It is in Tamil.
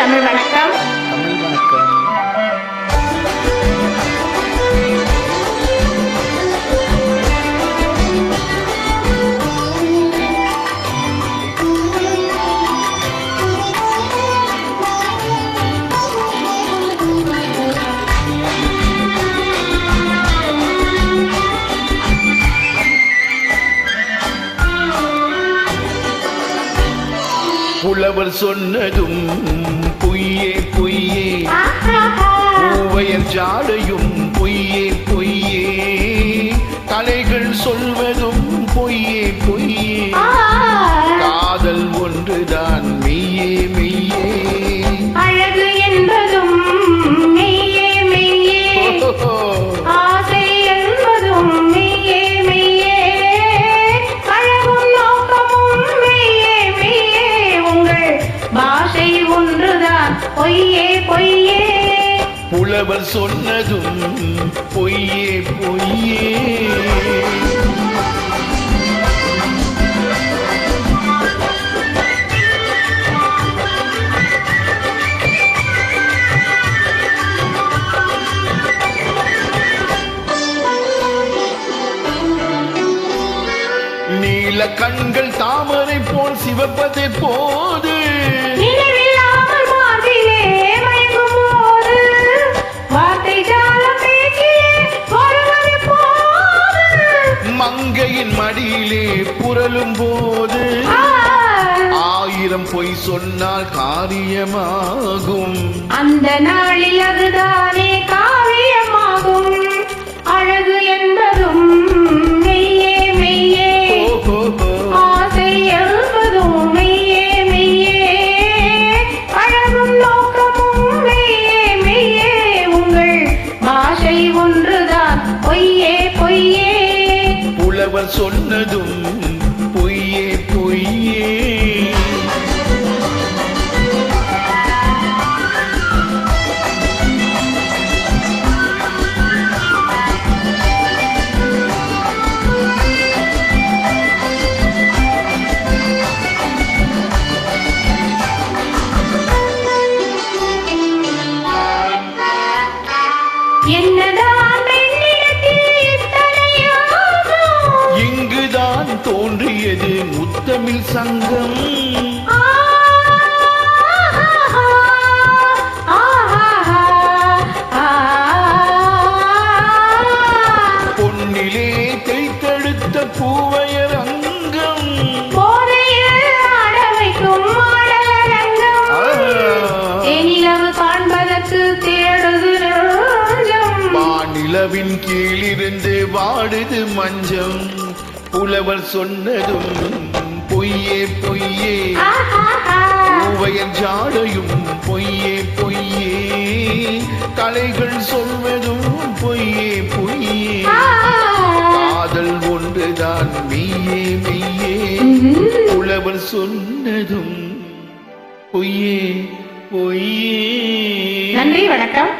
தமிழ் வணக்கம். தமிழ் வணக்கம். புலவர் சொன்னதும் பொய்யே பொய்யே, பூவையர் ஜாடையும் பொய்யே பொய்யே, கலைகள் சொல்வதும் பொய்யே பொய்யே, காதல் ஒன்றுதான் மெய்யே மெய்யே, அழகு என்பதும் மெய்யே மெய்யே, ஆசை என்பதும் மெய்யே மெய்யே, அழகும் நோக்கமும் மெய்யே மெய்யே, உங்கள் பாஷை ஒன்றுதான் பொய்யே பொய்யே. புலவர் சொன்னதும் பொய்யே பொய்யே. நீல கண்கள் தாமரை போல் சிவப்பதை போது, நினைவில்லாமல் மாதிலே மயங்கும் போது, வார்த்தை ஜாலம் பேச்சிலே வருவது போது, மங்கையின் மடியிலே புரளும் போது, ஆயிரம் பொய் சொன்னால் காரியமாகும், அந்த நாளில் அதுதானே காவியமாகும், அழகு என்பதும் மெய்யே மெய்யே, ஆசை என்பதும் மெய்யே மெய்யே, அழகும் நோக்கமும் மெய்யே மெய்யே, உங்கள் பாஷை ஒன்றுதான் பொய்யே பொய்யே. புலவர் சொன்னதும் பொய்யே பொய்யே. என்னதான் பெண்ணிடத்தில் இத்தனை யோகம்? இங்குதான் தோன்றியது முத்தமிழ் சங்கம், பொன்னிலே தைத்தெடுத்த பூவையர் அங்கம், போதையில் ஆட வைக்கும் ஆடலரங்கம், தேனிலவு காண்பதற்கு தேடுது நெஞ்சம், வானிலவின் கீழிருந்து வாடுது மஞ்சம், புலவர் சொன்னதும் பொய்யே பொய்யே, பூவையர் ஜாடையும் பொய்யே பொய்யே, கலைகள் சொல்வதும் பொய்யே பொய்யே, காதல் ஒன்றுதான் மெய்யே மெய்யே, புலவர் சொன்னதும் பொய்யே பொய்யே. நன்றி, வணக்கம்.